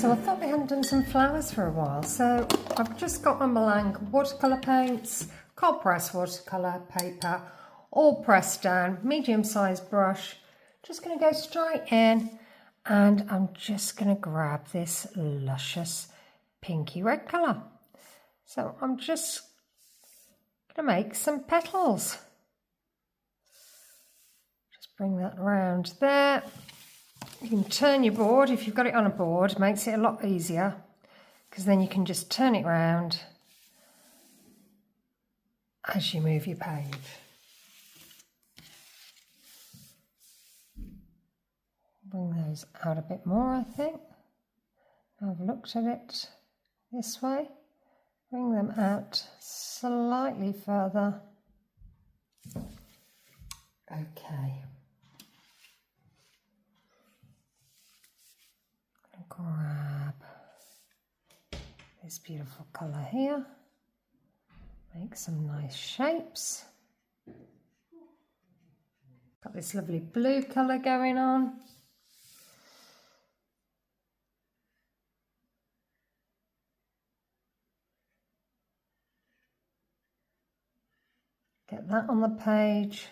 So I thought we hadn't done some flowers for a while, so I've just got my Malang watercolour paints, cold press watercolour paper, all pressed down, medium-sized brush. Just going to go straight in, and I'm just going to grab this luscious pinky red colour. So I'm just going to make some petals. Just bring that around there. You can turn your board, if you've got it on a board, it makes it a lot easier, because then you can just turn it round as you move your page. Bring those out a bit more, I think. I've looked at it this way. Bring them out slightly further. Okay. Grab this beautiful colour here, make some nice shapes. Got this lovely blue colour going on. Get that on the page.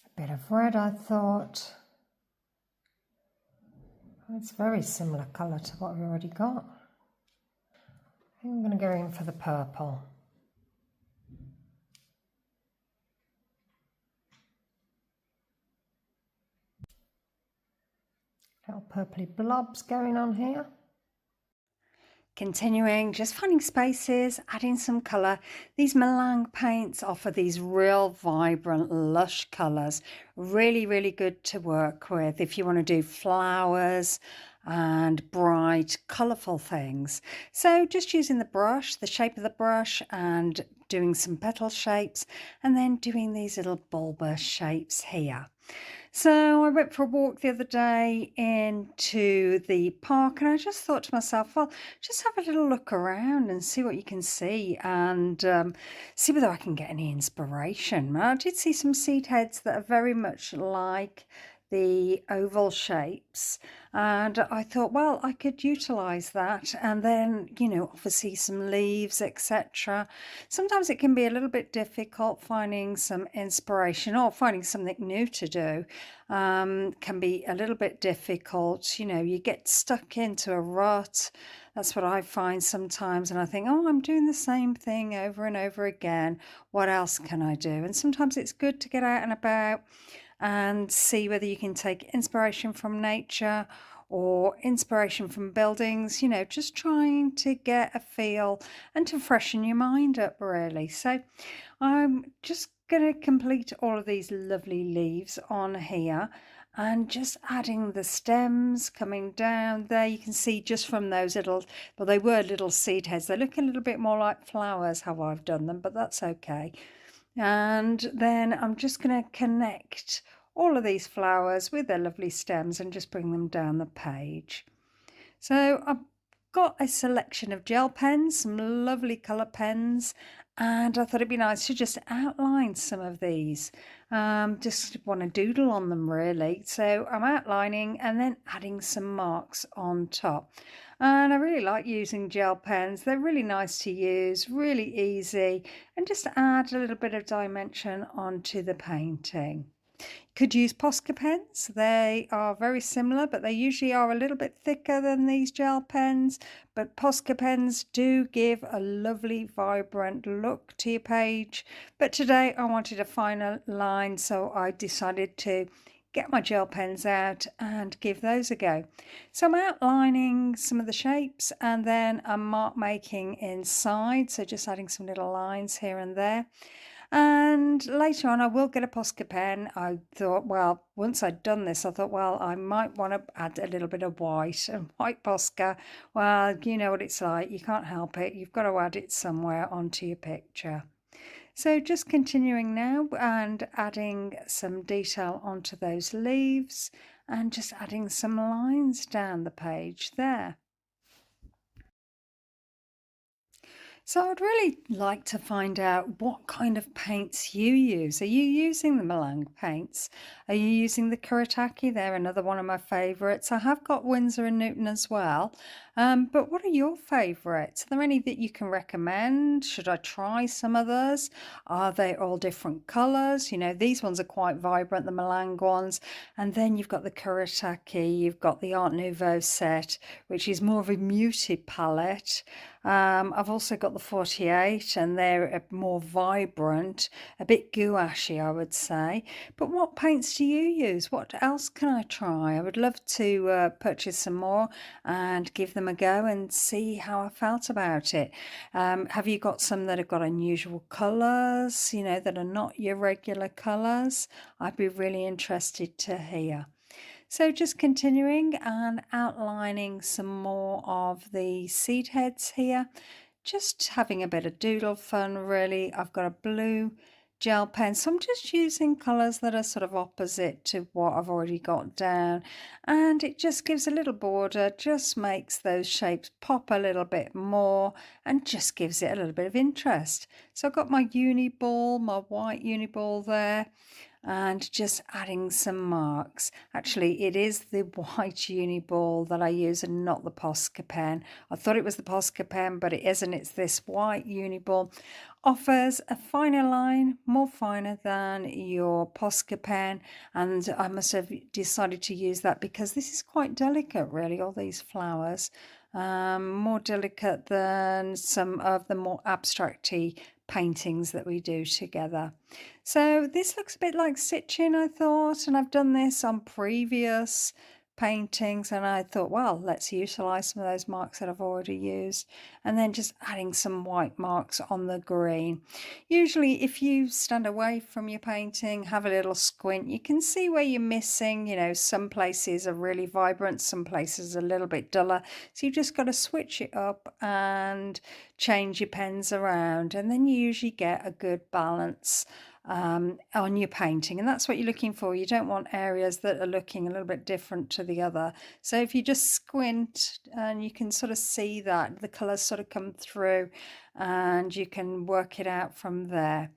A bit of red, I thought. It's a very similar colour to what we've already got. I think I'm going to go in for the purple. Little purpley blobs going on here. Continuing, just finding spaces, adding some colour. These Malang paints offer these real vibrant, lush colours. Really, really good to work with if you want to do flowers and bright, colourful things. So just using the brush, the shape of the brush, and doing some petal shapes, and then doing these little bulbous shapes here. So I went for a walk the other day into the park, and I just thought to myself, well, just have a little look around and see what you can see, and see whether I can get any inspiration. I did see some seed heads that are very much like the oval shapes, and I thought, well, I could utilize that, and then, you know, obviously some leaves, etc. Sometimes it can be a little bit difficult finding some inspiration or finding something new to do. Can be a little bit difficult, you know, you get stuck into a rut. That's what I find sometimes, and I think, oh, I'm doing the same thing over and over again. What else can I do? And sometimes it's good to get out and about and see whether you can take inspiration from nature or inspiration from buildings, you know, just trying to get a feel and to freshen your mind up, really. So I'm just going to complete all of these lovely leaves on here, and just adding the stems coming down there. You can see just from those little, well, they were little seed heads. They look a little bit more like flowers how I've done them, but that's okay. And then I'm just going to connect all of these flowers with their lovely stems and just bring them down the page. So I've got a selection of gel pens, some lovely colour pens, and I thought it'd be nice to just outline some of these. Just want to doodle on them, really. So I'm outlining and then adding some marks on top. And I really like using gel pens. They're really nice to use, really easy, and just add a little bit of dimension onto the painting. Could use Posca pens. They are very similar, but they usually are a little bit thicker than these gel pens. But Posca pens do give a lovely, vibrant look to your page. But today I wanted a finer line, so I decided to get my gel pens out and give those a go. So I'm outlining some of the shapes, and then I'm mark making inside, so just adding some little lines here and there. And later on I will get a Posca pen. I thought, well, once I'd done this, I thought, well, I might want to add a little bit of white, and white Posca, well, you know what it's like, you can't help it, you've got to add it somewhere onto your picture. So just continuing now and adding some detail onto those leaves, and just adding some lines down the page there. So I'd really like to find out what kind of paints you use. Are you using the Malang paints? Are you using the Kuretake? They're another one of my favourites. I have got Winsor and Newton as well. But what are your favourites? Are there any that you can recommend? Should I try some others? Are they all different colours? You know, these ones are quite vibrant, the Malang ones. And then you've got the Kuretake, you've got the Art Nouveau set, which is more of a muted palette. I've also got the 48, and they're more vibrant, a bit gouache, I would say. But what paints do you use? What else can I try? I would love to purchase some more and give them a go and see how I felt about it. Have you got some that have got unusual colours, you know, that are not your regular colours? I'd be really interested to hear. So just continuing and outlining some more of the seed heads here. Just having a bit of doodle fun really. I've got a blue gel pen, so I'm just using colours that are sort of opposite to what I've already got down, and it just gives a little border, just makes those shapes pop a little bit more and just gives it a little bit of interest. So I've got my uni ball, my white uni ball there, and just adding some marks. Actually, it is the white uni ball that I use and not the Posca pen. I thought it was the Posca pen, but it isn't. It's this white uni ball. Offers a finer line, more finer than your Posca pen, and I must have decided to use that because this is quite delicate really, all these flowers. More delicate than some of the more abstract-y paintings that we do together. So this looks a bit like stitching, I thought, and I've done this on previous paintings, and I thought, well, let's utilize some of those marks that I've already used, and then just adding some white marks on the green. Usually if you stand away from your painting, have a little squint, you can see where you're missing. You know, some places are really vibrant, some places are a little bit duller, so you just got to switch it up and change your pens around, and then you usually get a good balance on your painting, and that's what you're looking for. You don't want areas that are looking a little bit different to the other. So if you just squint, and you can sort of see that the colours sort of come through, and you can work it out from there.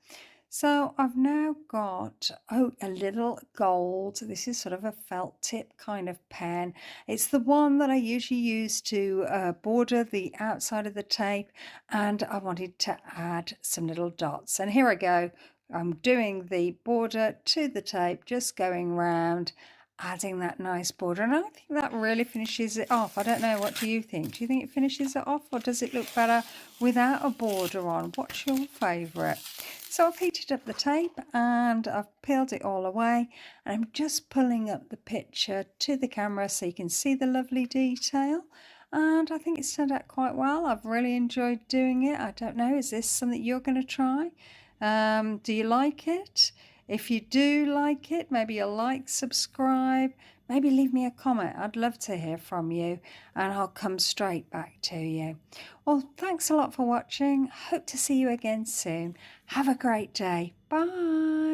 So I've now got, oh, a little gold. This is sort of a felt tip kind of pen. It's the one that I usually use to border the outside of the tape, and I wanted to add some little dots. And here I go. I'm doing the border to the tape, just going round, adding that nice border, and I think that really finishes it off. I don't know, what do you think? Do you think it finishes it off, or does it look better without a border on? What's your favourite? So I've heated up the tape and I've peeled it all away, and I'm just pulling up the picture to the camera so you can see the lovely detail. And I think it's turned out quite well. I've really enjoyed doing it. I don't know, is this something you're going to try? Do you like it? If you do like it, maybe a like, subscribe, maybe leave me a comment. I'd love to hear from you, and I'll come straight back to you. Well, thanks a lot for watching. Hope to see you again soon. Have a great day. Bye.